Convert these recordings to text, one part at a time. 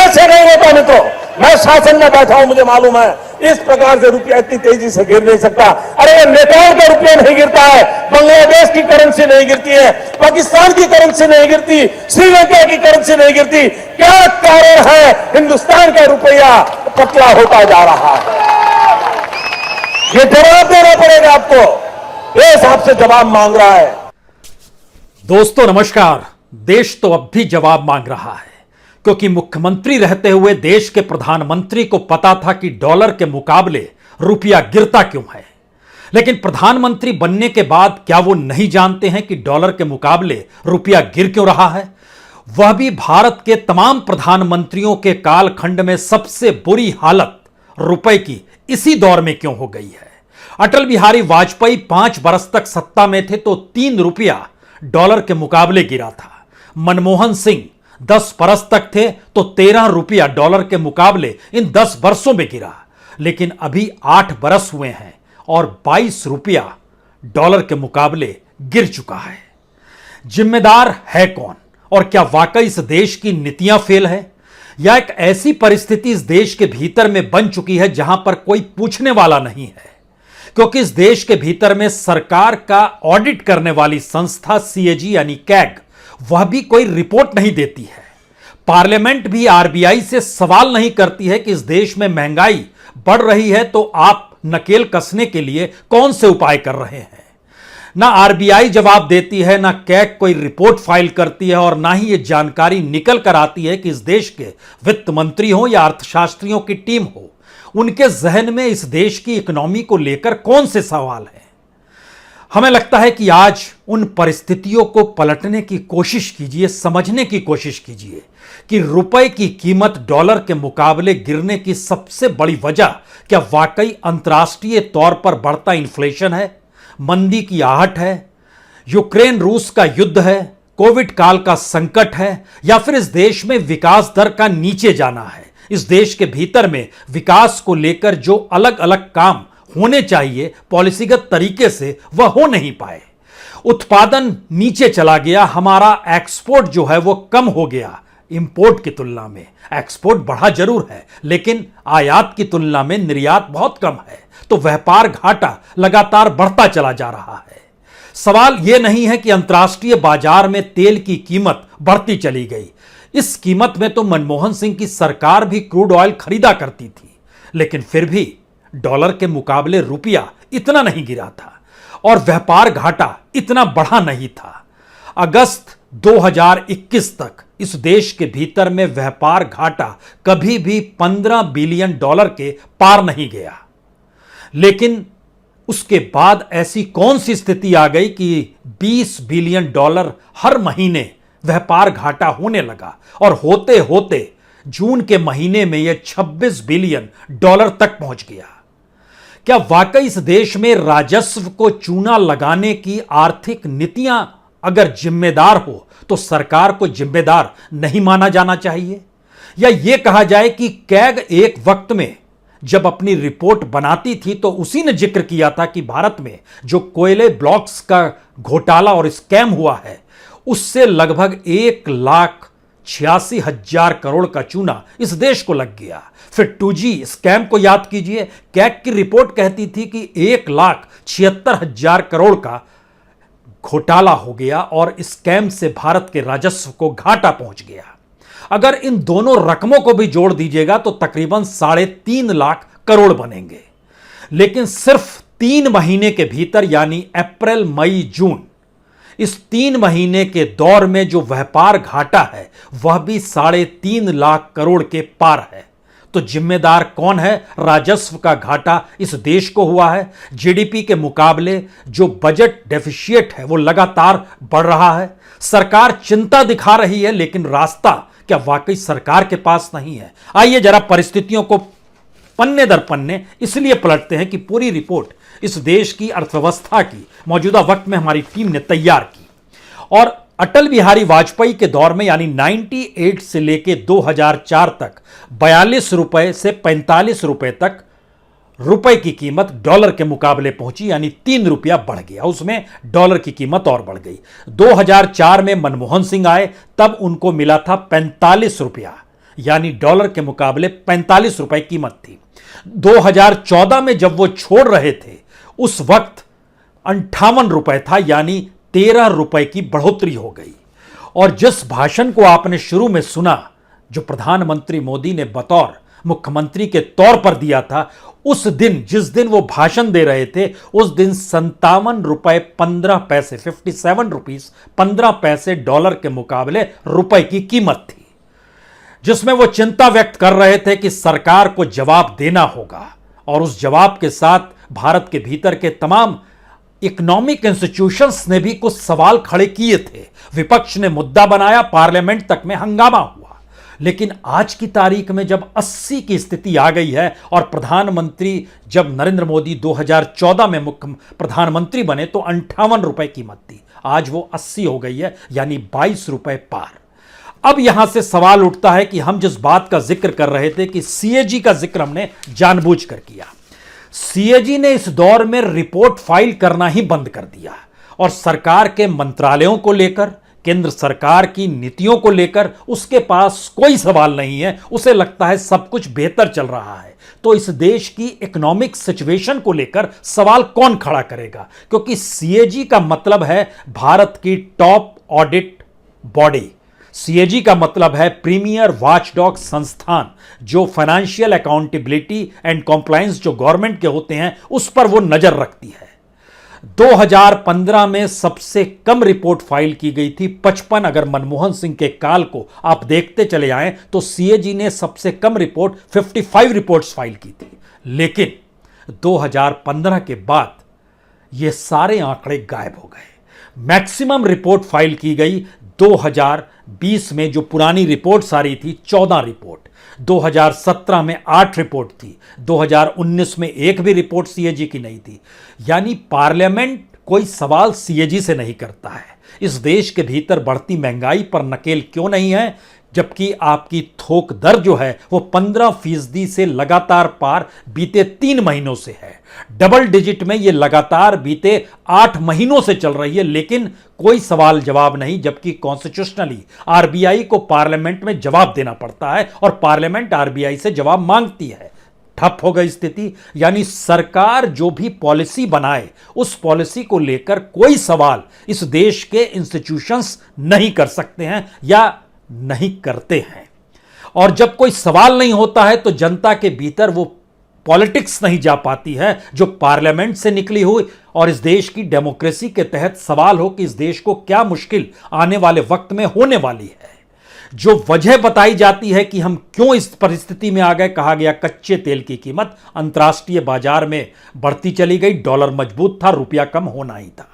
ऐसे नहीं होता मित्रों। मैं शासन में बैठा हूं, मुझे मालूम है इस प्रकार से रुपया इतनी तेजी से गिर नहीं सकता। अरे नेपाल का रुपया नहीं गिरता है, बांग्लादेश की करेंसी नहीं गिरती है, पाकिस्तान की करेंसी नहीं गिरती, श्रीलंका की करेंसी नहीं गिरती। क्या कारण है हिंदुस्तान का रुपया पतला होता जा रहा है? ये जवाब देना पड़ेगा आपको। देश आपसे जवाब मांग रहा है। दोस्तों नमस्कार। देश तो अब भी जवाब मांग रहा है, क्योंकि मुख्यमंत्री रहते हुए देश के प्रधानमंत्री को पता था कि डॉलर के मुकाबले रुपया गिरता क्यों है। लेकिन प्रधानमंत्री बनने के बाद क्या वो नहीं जानते हैं कि डॉलर के मुकाबले रुपया गिर क्यों रहा है? वह भी भारत के तमाम प्रधानमंत्रियों के कालखंड में सबसे बुरी हालत रुपए की इसी दौर में क्यों हो गई है? अटल बिहारी वाजपेयी 5 बरस तक सत्ता में थे तो 3 रुपया डॉलर के मुकाबले गिरा था। मनमोहन सिंह 10 बरस तक थे तो 13 रुपया डॉलर के मुकाबले इन 10 वर्षों में गिरा। लेकिन अभी 8 बरस हुए हैं और 22 रुपया डॉलर के मुकाबले गिर चुका है। जिम्मेदार है कौन? और क्या वाकई इस देश की नीतियां फेल है, या एक ऐसी परिस्थिति इस देश के भीतर में बन चुकी है जहां पर कोई पूछने वाला नहीं है? क्योंकि इस देश के भीतर में सरकार का ऑडिट करने वाली संस्था सीएजी यानी कैग, वह भी कोई रिपोर्ट नहीं देती है। पार्लियामेंट भी आरबीआई से सवाल नहीं करती है कि इस देश में महंगाई बढ़ रही है तो आप नकेल कसने के लिए कौन से उपाय कर रहे हैं। ना आरबीआई जवाब देती है, ना कैग कोई रिपोर्ट फाइल करती है, और ना ही यह जानकारी निकल कर आती है कि इस देश के वित्त मंत्री हो या अर्थशास्त्रियों की टीम हो, उनके जहन में इस देश की इकोनॉमी को लेकर कौन से सवाल हैं। हमें लगता है कि आज उन परिस्थितियों को पलटने की कोशिश कीजिए, समझने की कोशिश कीजिए कि रुपए की कीमत डॉलर के मुकाबले गिरने की सबसे बड़ी वजह क्या वाकई अंतर्राष्ट्रीय तौर पर बढ़ता इन्फ्लेशन है, मंदी की आहट है, यूक्रेन रूस का युद्ध है, कोविड काल का संकट है, या फिर इस देश में विकास दर का नीचे जाना है? इस देश के भीतर में विकास को लेकर जो अलग अलग काम होने चाहिए पॉलिसीगत तरीके से, वह हो नहीं पाए। उत्पादन नीचे चला गया, हमारा एक्सपोर्ट जो है वो कम हो गया। इंपोर्ट की तुलना में एक्सपोर्ट बढ़ा जरूर है, लेकिन आयात की तुलना में निर्यात बहुत कम है, तो व्यापार घाटा लगातार बढ़ता चला जा रहा है। सवाल यह नहीं है कि अंतर्राष्ट्रीय बाजार में तेल की कीमत बढ़ती चली गई। इस कीमत में तो मनमोहन सिंह की सरकार भी क्रूड ऑयल खरीदा करती थी, लेकिन फिर भी डॉलर के मुकाबले रुपया इतना नहीं गिरा था और व्यापार घाटा इतना बढ़ा नहीं था। अगस्त 2021 तक इस देश के भीतर में व्यापार घाटा कभी भी 15 बिलियन डॉलर के पार नहीं गया। लेकिन उसके बाद ऐसी कौन सी स्थिति आ गई कि 20 बिलियन डॉलर हर महीने व्यापार घाटा होने लगा, और होते होते जून के महीने में यह 26 बिलियन डॉलर तक पहुंच गया। क्या वाकई इस देश में राजस्व को चूना लगाने की आर्थिक नीतियां अगर जिम्मेदार हो तो सरकार को जिम्मेदार नहीं माना जाना चाहिए? या यह कहा जाए कि कैग एक वक्त में जब अपनी रिपोर्ट बनाती थी तो उसी ने जिक्र किया था कि भारत में जो कोयले ब्लॉक्स का घोटाला और स्कैम हुआ है उससे लगभग 1,86,000 करोड़ का चूना इस देश को लग गया। फिर 2G स्कैम को याद कीजिए, कैग की रिपोर्ट कहती थी कि 1,76,000 करोड़ का घोटाला हो गया और स्कैम से भारत के राजस्व को घाटा पहुंच गया। अगर इन दोनों रकमों को भी जोड़ दीजिएगा तो तकरीबन 3.5 लाख करोड़ बनेंगे। लेकिन सिर्फ 3 महीने के भीतर यानी अप्रैल मई जून, इस 3 महीने के दौर में जो व्यापार घाटा है वह भी 3.5 लाख करोड़ के पार है। तो जिम्मेदार कौन है? राजस्व का घाटा इस देश को हुआ है। जीडीपी के मुकाबले जो बजट डेफिशिएट है वो लगातार बढ़ रहा है। सरकार चिंता दिखा रही है, लेकिन रास्ता क्या वाकई सरकार के पास नहीं है? आइए जरा परिस्थितियों को पन्ने दर पन्ने इसलिए पलटते हैं कि पूरी रिपोर्ट इस देश की अर्थव्यवस्था की मौजूदा वक्त में हमारी टीम ने तैयार की। और अटल बिहारी वाजपेयी के दौर में यानी 98 से लेके 2004 तक 42 रुपए से 45 रुपए तक रुपए की कीमत डॉलर के मुकाबले पहुंची, यानी 3 रुपया बढ़ गया। उसमें डॉलर की कीमत और बढ़ गई। 2004 में मनमोहन सिंह आए, तब उनको मिला था 45 रुपया, यानी डॉलर के मुकाबले 45 रुपए कीमत थी। 2014 में जब वो छोड़ रहे थे उस वक्त 58 रुपए था, यानी 13 रुपए की बढ़ोतरी हो गई। और जिस भाषण को आपने शुरू में सुना, जो प्रधानमंत्री मोदी ने बतौर मुख्यमंत्री के तौर पर दिया था, उस दिन जिस दिन वो भाषण दे रहे थे उस दिन 57 रुपए 15 पैसे 57 रुपीस 15 पैसे डॉलर के मुकाबले रुपए की कीमत थी, जिसमें वो चिंता व्यक्त कर रहे थे कि सरकार को जवाब देना होगा। और उस जवाब के साथ भारत के भीतर के तमाम इकोनॉमिक इंस्टीट्यूशंस ने भी कुछ सवाल खड़े किए थे। विपक्ष ने मुद्दा बनाया, पार्लियामेंट तक में हंगामा हुआ। लेकिन आज की तारीख में जब 80 की स्थिति आ गई है और प्रधानमंत्री जब नरेंद्र मोदी 2014 में मुख्य प्रधानमंत्री बने तो 58 रुपए कीमत थी, आज वो 80 हो गई है, यानी 22 रुपए पार। अब यहां से सवाल उठता है कि हम जिस बात का जिक्र कर रहे थे कि सीएजी का जिक्र हमने जानबूझकर किया, सीएजी ने इस दौर में रिपोर्ट फाइल करना ही बंद कर दिया और सरकार के मंत्रालयों को लेकर, केंद्र सरकार की नीतियों को लेकर उसके पास कोई सवाल नहीं है। उसे लगता है सब कुछ बेहतर चल रहा है। तो इस देश की इकोनॉमिक सिचुएशन को लेकर सवाल कौन खड़ा करेगा? क्योंकि सीएजी का मतलब है भारत की टॉप ऑडिट बॉडी। सीएजी का मतलब है प्रीमियर वॉचडॉग संस्थान, जो फाइनेंशियल अकाउंटेबिलिटी एंड कॉम्प्लायंस जो गवर्नमेंट के होते हैं उस पर वो नजर रखती है। 2015 में सबसे कम रिपोर्ट फाइल की गई थी 55। अगर मनमोहन सिंह के काल को आप देखते चले आए तो सीएजी ने सबसे कम रिपोर्ट 55 रिपोर्ट्स फाइल की थी। लेकिन 2015 के बाद ये सारे आंकड़े गायब हो गए। मैक्सिमम रिपोर्ट फाइल की गई 2020 में, जो पुरानी रिपोर्ट सारी थी 14 रिपोर्ट, 2017 में 8 रिपोर्ट थी, 2019 में एक भी रिपोर्ट सीएजी की नहीं थी। यानी पार्लियामेंट कोई सवाल सीएजी से नहीं करता है। इस देश के भीतर बढ़ती महंगाई पर नकेल क्यों नहीं है, जबकि आपकी थोक दर जो है वो 15% से लगातार पार बीते 3 महीनों से है। डबल डिजिट में ये लगातार बीते 8 महीनों से चल रही है, लेकिन कोई सवाल जवाब नहीं, जबकि कॉन्स्टिट्यूशनली आरबीआई को पार्लियामेंट में जवाब देना पड़ता है और पार्लियामेंट आरबीआई से जवाब मांगती है। ठप हो गई स्थिति। यानी सरकार जो भी पॉलिसी बनाए उस पॉलिसी को लेकर कोई सवाल इस देश के इंस्टीट्यूशंस नहीं कर सकते हैं या नहीं करते हैं। और जब कोई सवाल नहीं होता है तो जनता के भीतर वो पॉलिटिक्स नहीं जा पाती है जो पार्लियामेंट से निकली हुई। और इस देश की डेमोक्रेसी के तहत सवाल हो कि इस देश को क्या मुश्किल आने वाले वक्त में होने वाली है। जो वजह बताई जाती है कि हम क्यों इस परिस्थिति में आ गए, कहा गया कच्चे तेल की कीमत अंतर्राष्ट्रीय बाजार में बढ़ती चली गई, डॉलर मजबूत था, रुपया कम होना ही था।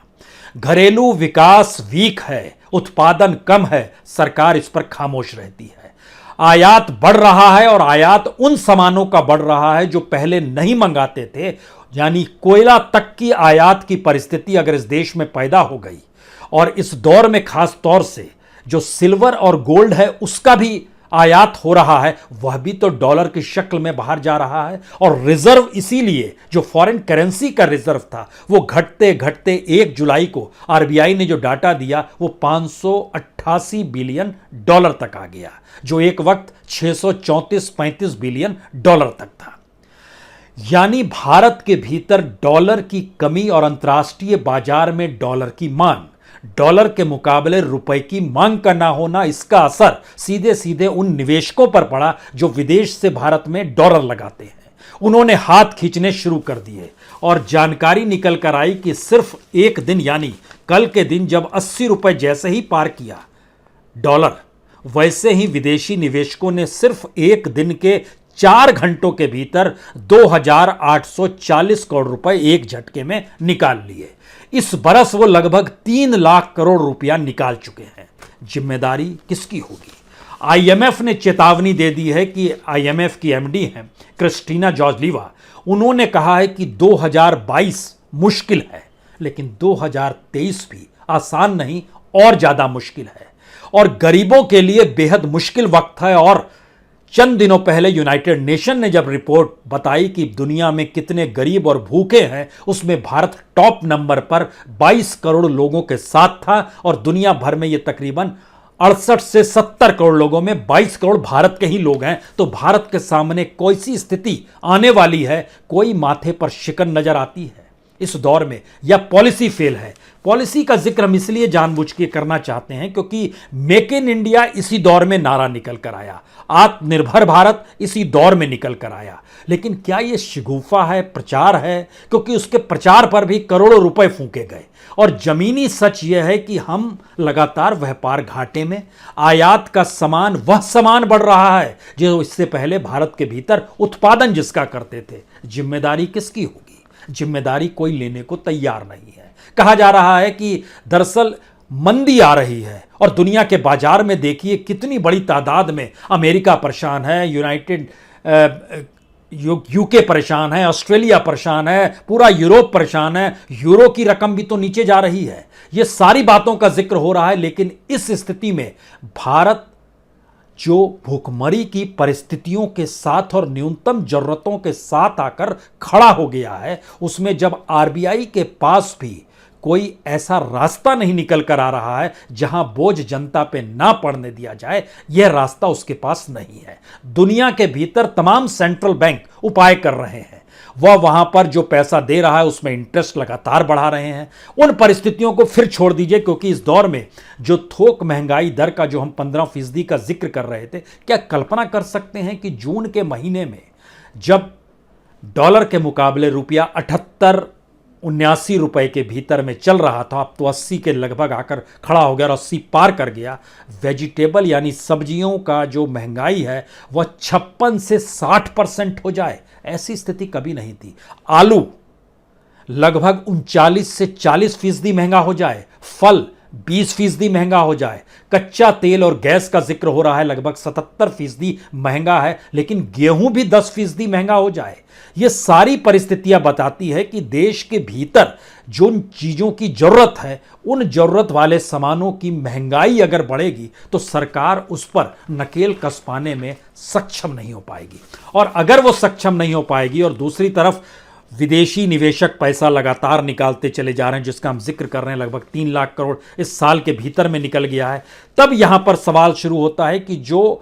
घरेलू विकास वीक है, उत्पादन कम है, सरकार इस पर खामोश रहती है। आयात बढ़ रहा है और आयात उन सामानों का बढ़ रहा है जो पहले नहीं मंगाते थे। यानी कोयला तक की आयात की परिस्थिति अगर इस देश में पैदा हो गई, और इस दौर में खास तौर से जो सिल्वर और गोल्ड है उसका भी आयात हो रहा है, वह भी तो डॉलर की शक्ल में बाहर जा रहा है। और रिजर्व, इसीलिए जो फॉरेन करेंसी का रिजर्व था वो घटते घटते 1 जुलाई को आरबीआई ने जो डाटा दिया वो 588 बिलियन डॉलर तक आ गया, जो एक वक्त 634-35 बिलियन डॉलर तक था। यानी भारत के भीतर डॉलर की कमी और अंतर्राष्ट्रीय बाजार में डॉलर की मांग, डॉलर के मुकाबले रुपए की मांग का ना होना, इसका असर सीधे सीधे उन निवेशकों पर पड़ा जो विदेश से भारत में डॉलर लगाते हैं। उन्होंने हाथ खींचने शुरू कर दिए और जानकारी निकल कर आई कि सिर्फ एक दिन, यानी कल के दिन जब 80 रुपए जैसे ही पार किया डॉलर, वैसे ही विदेशी निवेशकों ने सिर्फ एक दिन के 4 घंटों के भीतर 2,840 करोड़ रुपए एक झटके में निकाल लिए। इस बरस वो लगभग 3 लाख करोड़ रुपया निकाल चुके हैं। जिम्मेदारी किसकी होगी? आईएमएफ ने चेतावनी दे दी है कि आईएमएफ की एमडी हैं क्रिस्टीना जॉर्जिवा, उन्होंने कहा है कि 2022 मुश्किल है, लेकिन 2023 भी आसान नहीं, और ज्यादा मुश्किल है और गरीबों के लिए बेहद मुश्किल वक्त है। और चंद दिनों पहले यूनाइटेड नेशन ने जब रिपोर्ट बताई कि दुनिया में कितने गरीब और भूखे हैं, उसमें भारत टॉप नंबर पर 22 करोड़ लोगों के साथ था और दुनिया भर में यह तकरीबन 68 से 70 करोड़ लोगों में 22 करोड़ भारत के ही लोग हैं। तो भारत के सामने कैसी स्थिति आने वाली है, कोई माथे पर शिकन नजर आती है इस दौर में, या पॉलिसी फेल है? पॉलिसी का जिक्र हम इसलिए जानबूझ के करना चाहते हैं क्योंकि मेक इन इंडिया इसी दौर में नारा निकल कर आया, आत्मनिर्भर भारत इसी दौर में निकल कर आया। लेकिन क्या यह शिगुफा है, प्रचार है? क्योंकि उसके प्रचार पर भी करोड़ों रुपए फूंके गए। और जमीनी सच यह है कि हम लगातार व्यापार घाटे में, आयात का सामान वह सामान बढ़ रहा है जो इससे पहले भारत के भीतर उत्पादन जिसका करते थे। जिम्मेदारी किसकी होगी? जिम्मेदारी कोई लेने को तैयार नहीं है। कहा जा रहा है कि दरअसल मंदी आ रही है और दुनिया के बाजार में देखिए कितनी बड़ी तादाद में अमेरिका परेशान है, यूके परेशान है, ऑस्ट्रेलिया परेशान है, पूरा यूरोप परेशान है, यूरो की रकम भी तो नीचे जा रही है। ये सारी बातों का जिक्र हो रहा है। लेकिन इस स्थिति में भारत जो भूखमरी की परिस्थितियों के साथ और न्यूनतम जरूरतों के साथ आकर खड़ा हो गया है, उसमें जब आरबीआई के पास भी कोई ऐसा रास्ता नहीं निकल कर आ रहा है जहां बोझ जनता पे ना पड़ने दिया जाए, यह रास्ता उसके पास नहीं है। दुनिया के भीतर तमाम सेंट्रल बैंक उपाय कर रहे हैं, वह वहां पर जो पैसा दे रहा है उसमें इंटरेस्ट लगातार बढ़ा रहे हैं। उन परिस्थितियों को फिर छोड़ दीजिए, क्योंकि इस दौर में जो थोक महंगाई दर का जो हम 15% का जिक्र कर रहे थे, क्या कल्पना कर सकते हैं कि जून के महीने में जब डॉलर के मुकाबले रुपया 78-79 रुपए के भीतर में चल रहा था, अब तो 80 के लगभग आकर खड़ा हो गया और 80 पार कर गया। वेजिटेबल यानी सब्जियों का जो महंगाई है वह 56 से 60% हो जाए, ऐसी स्थिति कभी नहीं थी। आलू लगभग 39 से 40% महंगा हो जाए, फल 20% महंगा हो जाए, कच्चा तेल और गैस का जिक्र हो रहा है लगभग 77% महंगा है, लेकिन गेहूं भी 10% महंगा हो जाए। ये सारी परिस्थितियां बताती है कि देश के भीतर जो चीजों की जरूरत है, उन जरूरत वाले सामानों की महंगाई अगर बढ़ेगी तो सरकार उस पर नकेल कस पाने में सक्षम नहीं हो पाएगी। और अगर वो सक्षम नहीं हो पाएगी और दूसरी तरफ विदेशी निवेशक पैसा लगातार निकालते चले जा रहे हैं, जिसका हम जिक्र कर रहे हैं, लगभग 3 लाख करोड़ इस साल के भीतर में निकल गया है, तब यहां पर सवाल शुरू होता है कि जो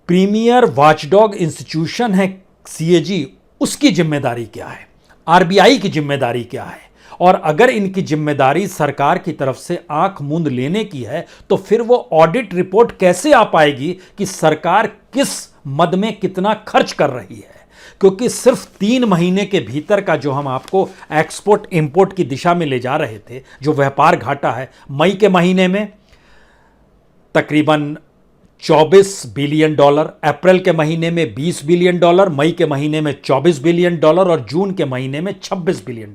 प्रीमियर वॉचडॉग इंस्टीट्यूशन है सीएजी, उसकी जिम्मेदारी क्या है, आरबीआई की जिम्मेदारी क्या है? और अगर इनकी जिम्मेदारी सरकार की तरफ से आंख मूंद लेने की है तो फिर वो ऑडिट रिपोर्ट कैसे आ पाएगी कि सरकार किस मद में कितना खर्च कर रही है? क्योंकि सिर्फ 3 महीने के भीतर का जो हम आपको एक्सपोर्ट इंपोर्ट की दिशा में ले जा रहे थे, जो व्यापार घाटा है, मई के महीने में तकरीबन $24 बिलियन, अप्रैल के महीने में $20 बिलियन, मई के महीने में $24 बिलियन और जून के महीने में $26 बिलियन,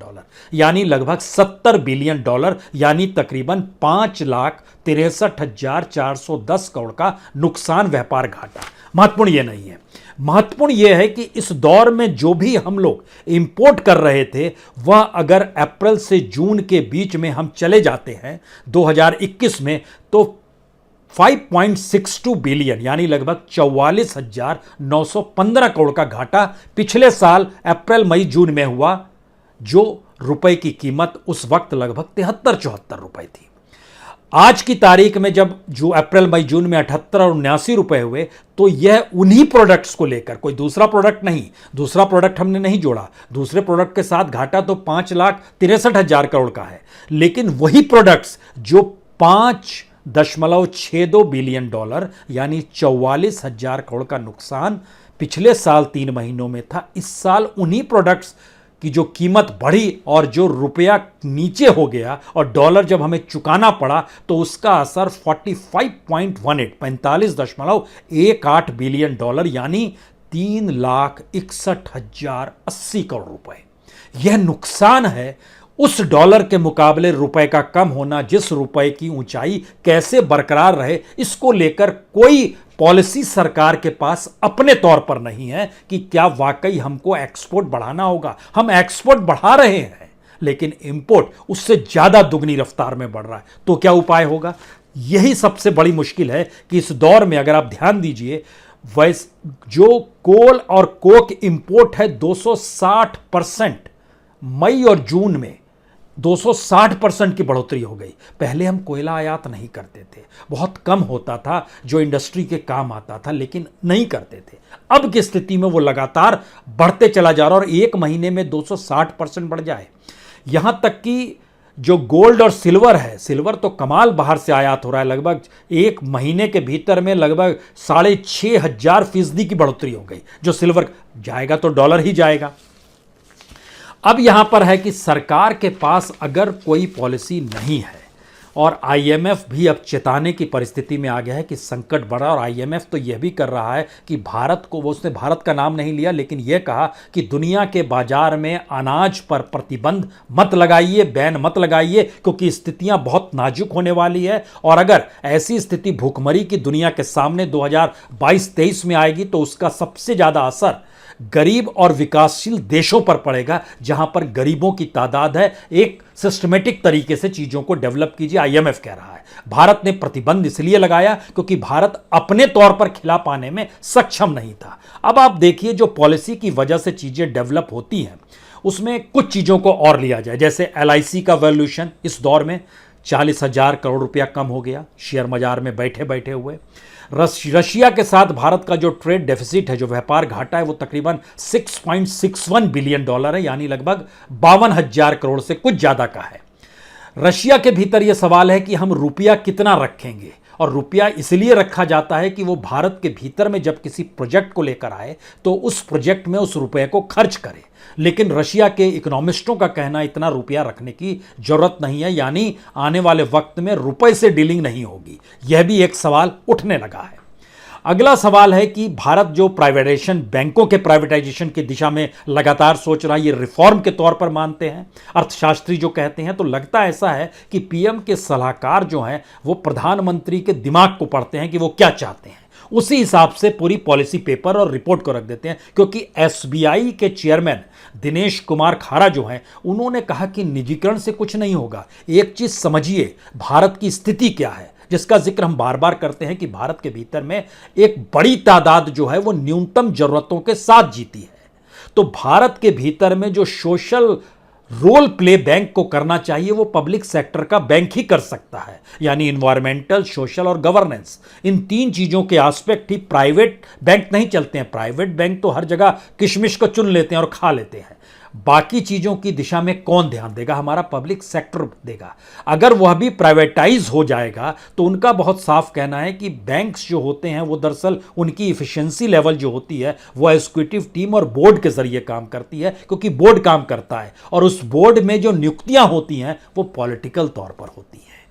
यानी लगभग $70 बिलियन, यानी तकरीबन 5,63,410 करोड़ का नुकसान, व्यापार घाटा। महत्वपूर्ण यह नहीं है, महत्वपूर्ण यह है कि इस दौर में जो भी हम लोग इंपोर्ट कर रहे थे, वह अगर अप्रैल से जून के बीच में हम चले जाते हैं 2021 में, तो 5.62 बिलियन यानी लगभग 44,915 करोड़ का घाटा पिछले साल अप्रैल मई जून में हुआ, जो रुपए की कीमत उस वक्त लगभग 73-74 रुपए थी। आज की तारीख में जब जो अप्रैल मई जून में 78 और 79 रुपए हुए, तो यह उन्हीं प्रोडक्ट्स को लेकर, कोई दूसरा प्रोडक्ट नहीं, दूसरा प्रोडक्ट हमने नहीं जोड़ा, दूसरे प्रोडक्ट के साथ घाटा तो 5,63,000 करोड़ का है, लेकिन वही प्रोडक्ट्स जो 5.62 बिलियन यानी 44,000 करोड़ का नुकसान पिछले साल 3 महीनों में था, इस साल उन्हीं प्रोडक्ट्स की जो कीमत बढ़ी और जो रुपया नीचे हो गया और डॉलर जब हमें चुकाना पड़ा, तो उसका असर 45.18 बिलियन यानी 3,61,080 करोड़ रुपए। यह नुकसान है उस डॉलर के मुकाबले रुपए का कम होना। जिस रुपए की ऊंचाई कैसे बरकरार रहे, इसको लेकर कोई पॉलिसी सरकार के पास अपने तौर पर नहीं है कि क्या वाकई हमको एक्सपोर्ट बढ़ाना होगा। हम एक्सपोर्ट बढ़ा रहे हैं, लेकिन इंपोर्ट उससे ज्यादा दुगनी रफ्तार में बढ़ रहा है, तो क्या उपाय होगा? यही सबसे बड़ी मुश्किल है कि इस दौर में अगर आप ध्यान दीजिए, वैसे जो कोल और कोक इंपोर्ट है 260% मई और जून में 260% की बढ़ोतरी हो गई। पहले हम कोयला आयात नहीं करते थे, बहुत कम होता था जो इंडस्ट्री के काम आता था, लेकिन नहीं करते थे। अब की स्थिति में वो लगातार बढ़ते चला जा रहा है और एक महीने में 260% बढ़ जाए। यहां तक कि जो गोल्ड और सिल्वर है, सिल्वर तो कमाल बाहर से आयात हो रहा है, लगभग एक महीने के भीतर में लगभग 6,500% की बढ़ोतरी हो गई। जो सिल्वर जाएगा तो डॉलर ही जाएगा। अब यहां पर है कि सरकार के पास अगर कोई पॉलिसी नहीं है, और आईएमएफ भी अब चेताने की परिस्थिति में आ गया है कि संकट बढ़ा, और आईएमएफ तो यह भी कर रहा है कि भारत को, वो उसने भारत का नाम नहीं लिया लेकिन यह कहा कि दुनिया के बाजार में अनाज पर प्रतिबंध मत लगाइए, बैन मत लगाइए, क्योंकि स्थितियां बहुत नाजुक होने वाली है। और अगर ऐसी स्थिति भूखमरी की दुनिया के सामने 2022-23 में आएगी तो उसका सबसे ज़्यादा असर गरीब और विकासशील देशों पर पड़ेगा, जहां पर गरीबों की तादाद है। एक सिस्टमेटिक तरीके से चीजों को डेवलप कीजिए, आईएमएफ कह रहा है। भारत ने प्रतिबंध इसलिए लगाया क्योंकि भारत अपने तौर पर खिला पाने में सक्षम नहीं था। अब आप देखिए, जो पॉलिसी की वजह से चीजें डेवलप होती हैं उसमें कुछ चीजों को और लिया जाए। जैसे एलआईसी का वैल्यूएशन इस दौर में 40,000 करोड़ रुपया कम हो गया शेयर बाजार में बैठे बैठे हुए। रशिया के साथ भारत का जो ट्रेड डेफिसिट है, जो व्यापार घाटा है, वो तकरीबन $6.61 बिलियन है, यानी लगभग 52,000 करोड़ से कुछ ज़्यादा का है। रशिया के भीतर यह सवाल है कि हम रुपया कितना रखेंगे, और रुपया इसलिए रखा जाता है कि वो भारत के भीतर में जब किसी प्रोजेक्ट को लेकर आए तो उस प्रोजेक्ट में उस रुपये को खर्च करे। लेकिन रशिया के इकोनॉमिस्टों का कहना इतना रुपया रखने की जरूरत नहीं है, यानी आने वाले वक्त में रुपए से डीलिंग नहीं होगी। यह भी एक सवाल उठने लगा है। अगला सवाल है कि भारत जो प्राइवेटाइजेशन, बैंकों के प्राइवेटाइजेशन की दिशा में लगातार सोच रहा है, ये रिफॉर्म के तौर पर मानते हैं अर्थशास्त्री जो कहते हैं। तो लगता ऐसा है कि पीएम के सलाहकार जो हैं वो प्रधानमंत्री के दिमाग को पढ़ते हैं कि वो क्या चाहते हैं, उसी हिसाब से पूरी पॉलिसी पेपर और रिपोर्ट को रख देते हैं। क्योंकि एसबीआई के चेयरमैन दिनेश कुमार खारा जो हैं, उन्होंने कहा कि निजीकरण से कुछ नहीं होगा। एक चीज समझिए, भारत की स्थिति क्या है, जिसका जिक्र हम बार बार करते हैं कि भारत के भीतर में एक बड़ी तादाद जो है वो न्यूनतम जरूरतों के साथ जीती है। तो भारत के भीतर में जो सोशल रोल प्ले बैंक को करना चाहिए वो पब्लिक सेक्टर का बैंक ही कर सकता है, यानी इन्वायरमेंटल, सोशल और गवर्नेंस। इन तीन चीजों के एस्पेक्ट ही प्राइवेट बैंक नहीं चलते हैं। प्राइवेट बैंक तो हर जगह किशमिश को चुन लेते हैं और खा लेते हैं। बाकी चीजों की दिशा में कौन ध्यान देगा? हमारा पब्लिक सेक्टर देगा। अगर वह भी प्राइवेटाइज हो जाएगा तो उनका बहुत साफ कहना है कि बैंक्स जो होते हैं वो दरअसल उनकी इफिशिएंसी लेवल जो होती है वो एग्जीक्यूटिव टीम और बोर्ड के जरिए काम करती है, क्योंकि बोर्ड काम करता है और उस बोर्ड में जो नियुक्तियां होती हैं वो पॉलिटिकल तौर पर होती हैं।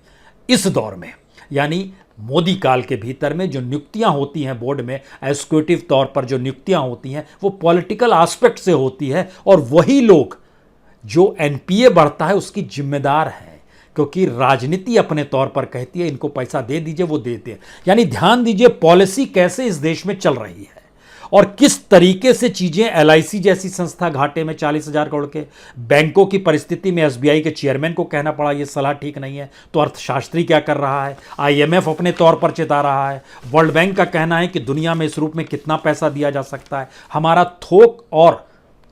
इस दौर में, यानी मोदी काल के भीतर में जो नियुक्तियां होती हैं बोर्ड में, एग्जीक्यूटिव तौर पर जो नियुक्तियां होती हैं वो पॉलिटिकल एस्पेक्ट से होती है, और वही लोग जो एनपीए बढ़ता है उसकी जिम्मेदार हैं, क्योंकि राजनीति अपने तौर पर कहती है इनको पैसा दे दीजिए, वो देते हैं। यानी ध्यान दीजिए पॉलिसी कैसे इस देश में चल रही है और किस तरीके से चीजें, एलआईसी जैसी संस्था घाटे में 40,000 करोड़ के, बैंकों की परिस्थिति में एसबीआई के चेयरमैन को कहना पड़ा ये सलाह ठीक नहीं है, तो अर्थशास्त्री क्या कर रहा है, आईएमएफ अपने तौर पर चेता रहा है, वर्ल्ड बैंक का कहना है कि दुनिया में इस रूप में कितना पैसा दिया जा सकता है, हमारा थोक और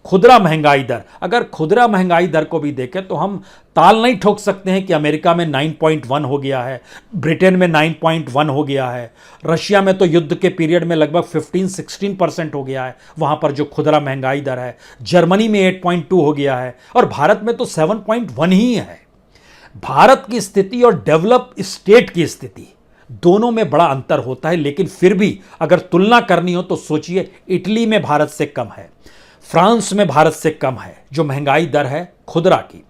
खुदरा महंगाई दर। अगर खुदरा महंगाई दर को भी देखें तो हम ताल नहीं ठोक सकते हैं कि अमेरिका में 9.1 हो गया है, ब्रिटेन में 9.1 हो गया है, रशिया में तो युद्ध के पीरियड में लगभग 15-16% हो गया है वहां पर जो खुदरा महंगाई दर है, जर्मनी में 8.2 हो गया है, और भारत में तो 7.1 ही है। भारत की स्थिति और डेवलप स्टेट की स्थिति दोनों में बड़ा अंतर होता है, लेकिन फिर भी अगर तुलना करनी हो तो सोचिए, इटली में भारत से कम है, फ्रांस में भारत से कम है जो महंगाई दर है खुदरा की,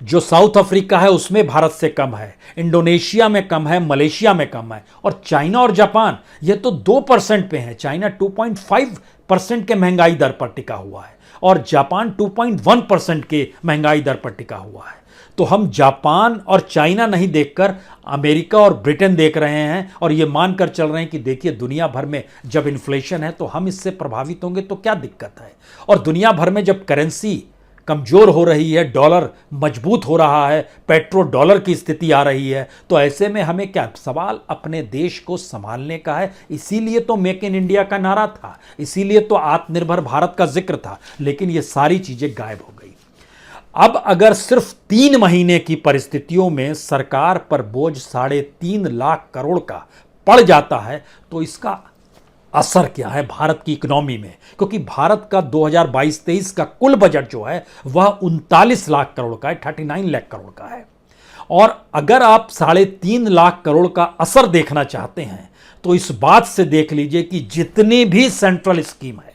जो साउथ अफ्रीका है उसमें भारत से कम है, इंडोनेशिया में कम है, मलेशिया में कम है, और चाइना और जापान ये तो 2% पे है। चाइना 2.5% के महंगाई दर पर टिका हुआ है और जापान 2.1% के महंगाई दर पर टिका हुआ है। तो हम जापान और चाइना नहीं देखकर अमेरिका और ब्रिटेन देख रहे हैं और ये मानकर चल रहे हैं कि देखिए दुनिया भर में जब इन्फ्लेशन है तो हम इससे प्रभावित होंगे तो क्या दिक्कत है, और दुनिया भर में जब करेंसी कमजोर हो रही है, डॉलर मजबूत हो रहा है, पेट्रो डॉलर की स्थिति आ रही है, तो ऐसे में हमें क्या सवाल अपने देश को संभालने का है। इसीलिए तो मेक इन इंडिया का नारा था, इसीलिए तो आत्मनिर्भर भारत का जिक्र था, लेकिन ये सारी चीजें गायब हो गई। अब अगर सिर्फ 3 महीने की परिस्थितियों में सरकार पर बोझ 3.5 लाख करोड़ का पड़ जाता है तो इसका असर क्या है भारत की इकोनॉमी में, क्योंकि भारत का 2022-23 का कुल बजट जो है वह 39 लाख करोड़ का है, 39 लाख करोड़ का है। और अगर आप 3.5 लाख करोड़ का असर देखना चाहते हैं तो इस बात से देख लीजिए कि जितनी भी सेंट्रल स्कीम है,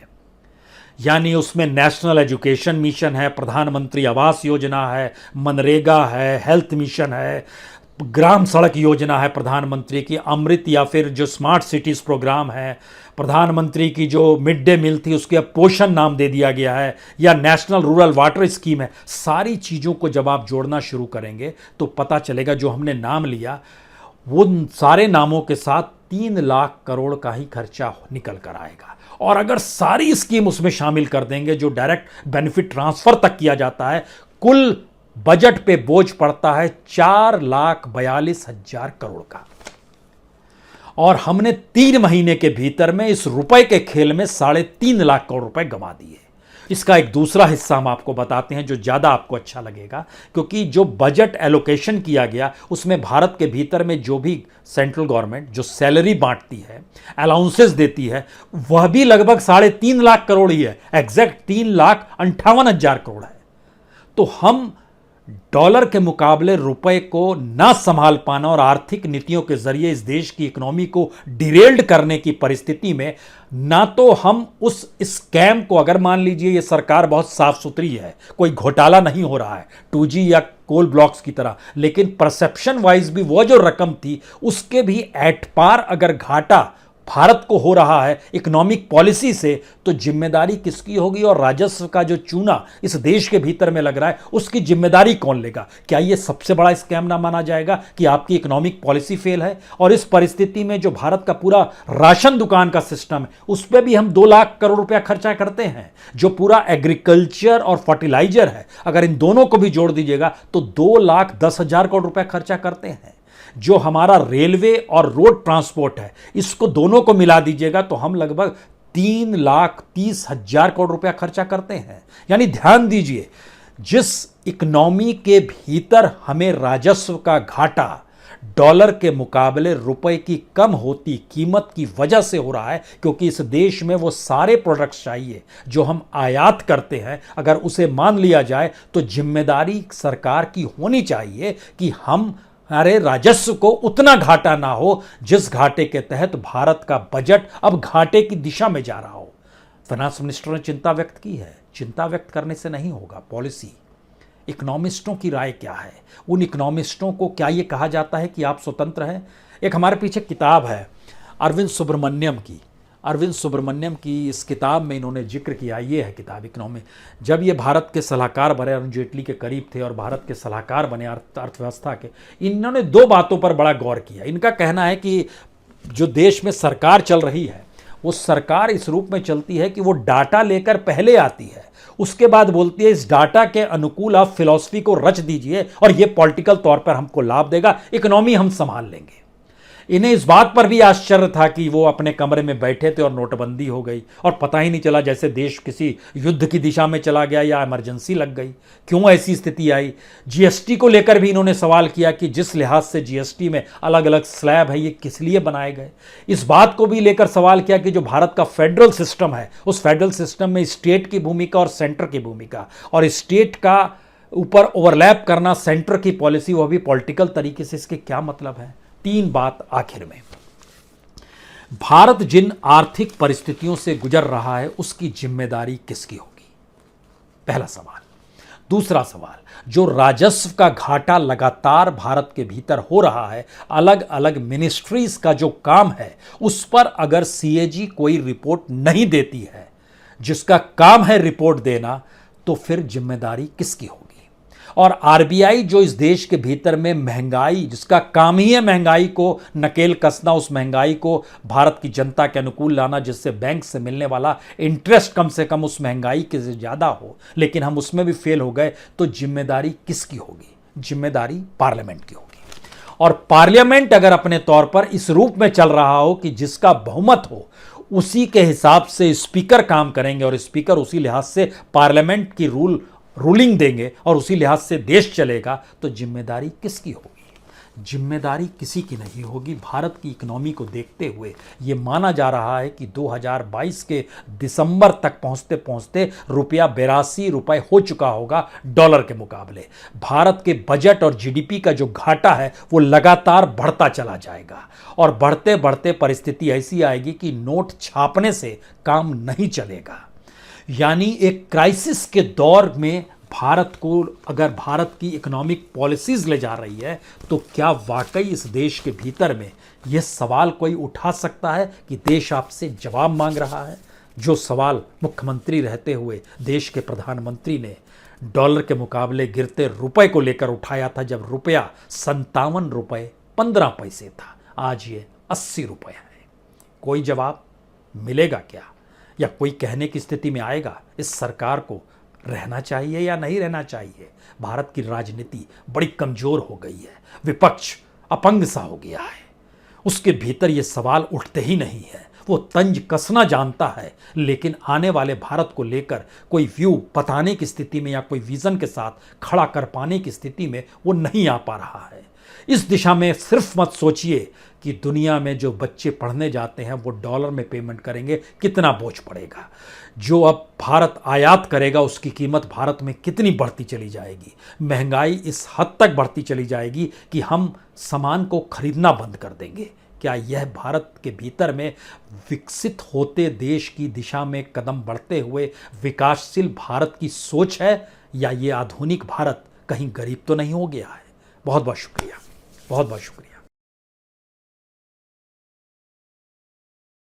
यानी उसमें नेशनल एजुकेशन मिशन है, प्रधानमंत्री आवास योजना है, मनरेगा है, हेल्थ मिशन है, ग्राम सड़क योजना है प्रधानमंत्री की, अमृत या फिर जो स्मार्ट सिटीज प्रोग्राम है, प्रधानमंत्री की जो मिड डे मील थी उसके अब पोषण नाम दे दिया गया है, या नेशनल रूरल वाटर स्कीम है, सारी चीज़ों को जब आप जोड़ना शुरू करेंगे तो पता चलेगा जो हमने नाम लिया वो सारे नामों के साथ 3 लाख करोड़ का ही खर्चा निकल कर आएगा। और अगर सारी स्कीम उसमें शामिल कर देंगे जो डायरेक्ट बेनिफिट ट्रांसफर तक किया जाता है, कुल बजट पे बोझ पड़ता है 4,42,000 करोड़ का। और हमने 3 महीने के भीतर में इस रुपए के खेल में 3.5 लाख करोड़ रुपए गंवा दिए। इसका एक दूसरा हिस्सा हम आपको बताते हैं जो ज़्यादा आपको अच्छा लगेगा, क्योंकि जो बजट एलोकेशन किया गया उसमें भारत के भीतर में जो भी सेंट्रल गवर्नमेंट जो सैलरी बांटती है, अलाउंसेस देती है, वह भी लगभग 3.5 लाख करोड़ ही है, एग्जैक्ट 3,58,000 करोड़ है। तो हम डॉलर के मुकाबले रुपए को ना संभाल पाना और आर्थिक नीतियों के जरिए इस देश की इकोनॉमी को डिरेल्ड करने की परिस्थिति में, ना तो हम उस स्कैम को, अगर मान लीजिए ये सरकार बहुत साफ सुथरी है, कोई घोटाला नहीं हो रहा है 2G या कोल ब्लॉक्स की तरह, लेकिन परसेप्शन वाइज भी वो जो रकम थी उसके भी एट पार अगर घाटा भारत को हो रहा है इकोनॉमिक पॉलिसी से, तो जिम्मेदारी किसकी होगी? और राजस्व का जो चूना इस देश के भीतर में लग रहा है उसकी जिम्मेदारी कौन लेगा? क्या यह सबसे बड़ा स्कैम ना माना जाएगा कि आपकी इकोनॉमिक पॉलिसी फेल है? और इस परिस्थिति में जो भारत का पूरा राशन दुकान का सिस्टम है उस पर भी हम 2 लाख करोड़ रुपया खर्चा करते हैं। जो पूरा एग्रीकल्चर और फर्टिलाइजर है, अगर इन दोनों को भी जोड़ दीजिएगा तो 2,10,000 करोड़ रुपया खर्चा करते हैं। जो हमारा रेलवे और रोड ट्रांसपोर्ट है, इसको दोनों को मिला दीजिएगा तो हम लगभग 3,30,000 करोड़ रुपया खर्चा करते हैं। यानी ध्यान दीजिए, जिस इकोनॉमी के भीतर हमें राजस्व का घाटा डॉलर के मुकाबले रुपए की कम होती कीमत की वजह से हो रहा है, क्योंकि इस देश में वो सारे प्रोडक्ट्स चाहिए जो हम आयात करते हैं, अगर उसे मान लिया जाए तो जिम्मेदारी सरकार की होनी चाहिए कि हम राजस्व को उतना घाटा ना हो जिस घाटे के तहत भारत का बजट अब घाटे की दिशा में जा रहा हो। फाइनेंस मिनिस्टर ने चिंता व्यक्त की है। चिंता व्यक्त करने से नहीं होगा, पॉलिसी, इकोनॉमिस्टों की राय क्या है? उन इकोनॉमिस्टों को क्या ये कहा जाता है कि आप स्वतंत्र हैं? एक हमारे पीछे किताब है अरविंद सुब्रमण्यम की इस किताब में इन्होंने जिक्र किया, ये है किताब इकोनॉमी। जब ये भारत के सलाहकार बने, अरुण जेटली के करीब थे और भारत के सलाहकार बने अर्थव्यवस्था के, इन्होंने 2 बातों पर बड़ा गौर किया। इनका कहना है कि जो देश में सरकार चल रही है वो सरकार इस रूप में चलती है कि वो डाटा लेकर पहले आती है, उसके बाद बोलती है इस डाटा के अनुकूल आप फिलॉसफी को रच दीजिए और ये पॉलिटिकल तौर पर हमको लाभ देगा, इकोनॉमी हम संभाल लेंगे। इन्हें इस बात पर भी आश्चर्य था कि वो अपने कमरे में बैठे थे और नोटबंदी हो गई और पता ही नहीं चला, जैसे देश किसी युद्ध की दिशा में चला गया या इमरजेंसी लग गई। क्यों ऐसी स्थिति आई? जीएसटी को लेकर भी इन्होंने सवाल किया कि जिस लिहाज से जीएसटी में अलग अलग स्लैब है, ये किस लिए बनाए गए। इस बात को भी लेकर सवाल किया कि जो भारत का फेडरल सिस्टम है, उस फेडरल सिस्टम में स्टेट की भूमिका और सेंटर की भूमिका, और स्टेट का ऊपर ओवरलैप करना सेंटर की पॉलिसी, वह भी पॉलिटिकल तरीके से, इसके क्या मतलब है? 3 बात आखिर में। भारत जिन आर्थिक परिस्थितियों से गुजर रहा है उसकी जिम्मेदारी किसकी होगी? पहला सवाल। दूसरा सवाल, जो राजस्व का घाटा लगातार भारत के भीतर हो रहा है, अलग अलग मिनिस्ट्रीज का जो काम है उस पर अगर सीएजी कोई रिपोर्ट नहीं देती है, जिसका काम है रिपोर्ट देना, तो फिर जिम्मेदारी किसकी होगी? और आरबीआई जो इस देश के भीतर में महंगाई, जिसका काम ही है महंगाई को नकेल कसना, उस महंगाई को भारत की जनता के अनुकूल लाना जिससे बैंक से मिलने वाला इंटरेस्ट कम से कम उस महंगाई के ज़्यादा हो, लेकिन हम उसमें भी फेल हो गए, तो जिम्मेदारी किसकी होगी? जिम्मेदारी पार्लियामेंट की होगी। और पार्लियामेंट अगर अपने तौर पर इस रूप में चल रहा हो कि जिसका बहुमत हो उसी के हिसाब से स्पीकर काम करेंगे और स्पीकर उसी लिहाज से पार्लियामेंट की रूल रूलिंग देंगे और उसी लिहाज से देश चलेगा, तो जिम्मेदारी किसकी होगी? जिम्मेदारी किसी की नहीं होगी। भारत की इकोनॉमी को देखते हुए ये माना जा रहा है कि 2022 के दिसंबर तक पहुंचते पहुंचते रुपया 82 रुपए हो चुका होगा डॉलर के मुकाबले। भारत के बजट और जीडीपी का जो घाटा है वो लगातार बढ़ता चला जाएगा और बढ़ते बढ़ते परिस्थिति ऐसी आएगी कि नोट छापने से काम नहीं चलेगा। यानी एक क्राइसिस के दौर में भारत को अगर भारत की इकोनॉमिक पॉलिसीज ले जा रही है, तो क्या वाकई इस देश के भीतर में यह सवाल कोई उठा सकता है कि देश आपसे जवाब मांग रहा है? जो सवाल मुख्यमंत्री रहते हुए देश के प्रधानमंत्री ने डॉलर के मुकाबले गिरते रुपए को लेकर उठाया था, जब रुपया 57 रुपए 15 पैसे था, आज ये 80 रुपए है। कोई जवाब मिलेगा क्या, या कोई कहने की स्थिति में आएगा इस सरकार को रहना चाहिए या नहीं रहना चाहिए? भारत की राजनीति बड़ी कमजोर हो गई है, विपक्ष अपंग सा हो गया है, उसके भीतर ये सवाल उठते ही नहीं है। वो तंज कसना जानता है, लेकिन आने वाले भारत को लेकर कोई व्यू बताने की स्थिति में या कोई विजन के साथ खड़ा कर पाने की स्थिति में वो नहीं आ पा रहा है। इस दिशा में सिर्फ मत सोचिए कि दुनिया में जो बच्चे पढ़ने जाते हैं वो डॉलर में पेमेंट करेंगे, कितना बोझ पड़ेगा। जो अब भारत आयात करेगा उसकी कीमत भारत में कितनी बढ़ती चली जाएगी। महंगाई इस हद तक बढ़ती चली जाएगी कि हम सामान को खरीदना बंद कर देंगे। क्या यह भारत के भीतर में विकसित होते देश की दिशा में कदम बढ़ते हुए विकासशील भारत की सोच है, या ये आधुनिक भारत कहीं गरीब तो नहीं हो गया है? बहुत बहुत शुक्रिया, बहुत बहुत शुक्रिया।